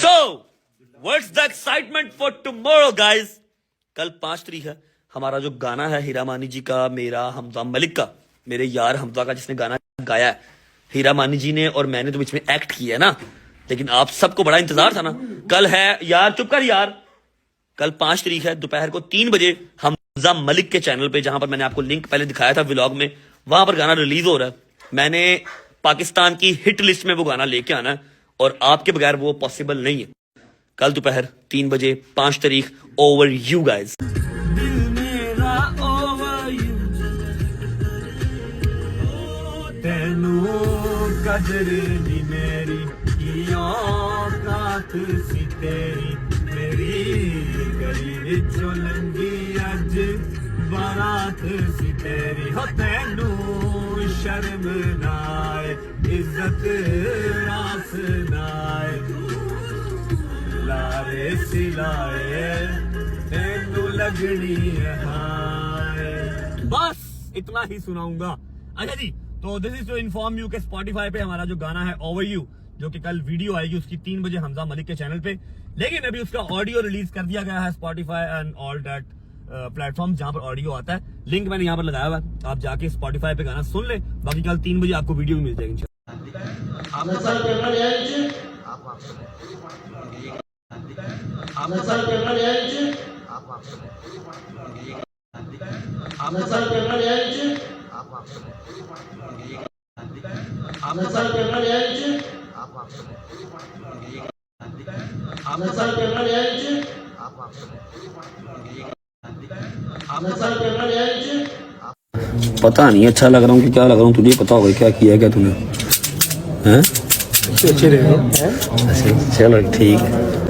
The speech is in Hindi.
So, what's the excitement for tomorrow, guys? कल 5 तारीख है. हमारा जो गाना है हीरा मानी जी का, मेरा, हमजा मलिक का, मेरे यार हमजा का, जिसने गाना गाया है, हीरा मानी जी ने और मैंने तो बीच में एक्ट किया है ना, लेकिन आप सबको बड़ा इंतजार था ना. कल है यार, चुप कर यार. कल 5 तारीख है, दोपहर को 3 बजे हमजा मलिक के चैनल पे, जहां पर मैंने आपको लिंक पहले दिखाया था व्लॉग में, वहां पर गाना रिलीज हो रहा है. मैंने पाकिस्तान की हिट लिस्ट में वो गाना लेके आना है और आपके बगैर वो पॉसिबल नहीं है. कल दोपहर 3 बजे 5 तारीख. Over you guys. कदर दी मेरी औकात सी तेरी, मेरी गली विचों लंघी अज बारात सी तेरी. हो तैनू शर्म ना आए, इज्जत रास ना आए, लारे सिलाए तैनू लगनी हाय. बस इतना ही सुनाऊंगा. अच्छा जी, तो this is to inform you के स्पॉटिफाई पे हमारा जो गाना है ओवर यू, जो कि कल वीडियो आएगी उसकी 3 बजे हमजा मलिक के चैनल पे, लेकिन अभी उसका ऑडियो रिलीज कर दिया गया है Spotify and all that platform जहां पर ऑडियो आता है. लिंक मैंने यहाँ पर लगाया हुआ है, आप जाके स्पॉटिफाई पे गाना सुन ले. बाकी कल 3 बजे आपको वीडियो भी मिल जाएगी. पता नहीं अच्छा लग रहा हूँ कि क्या लग रहा हूँ, तुझे पता होगा क्या किया क्या तूने. हैं अच्छे रहे. चलो ठीक है.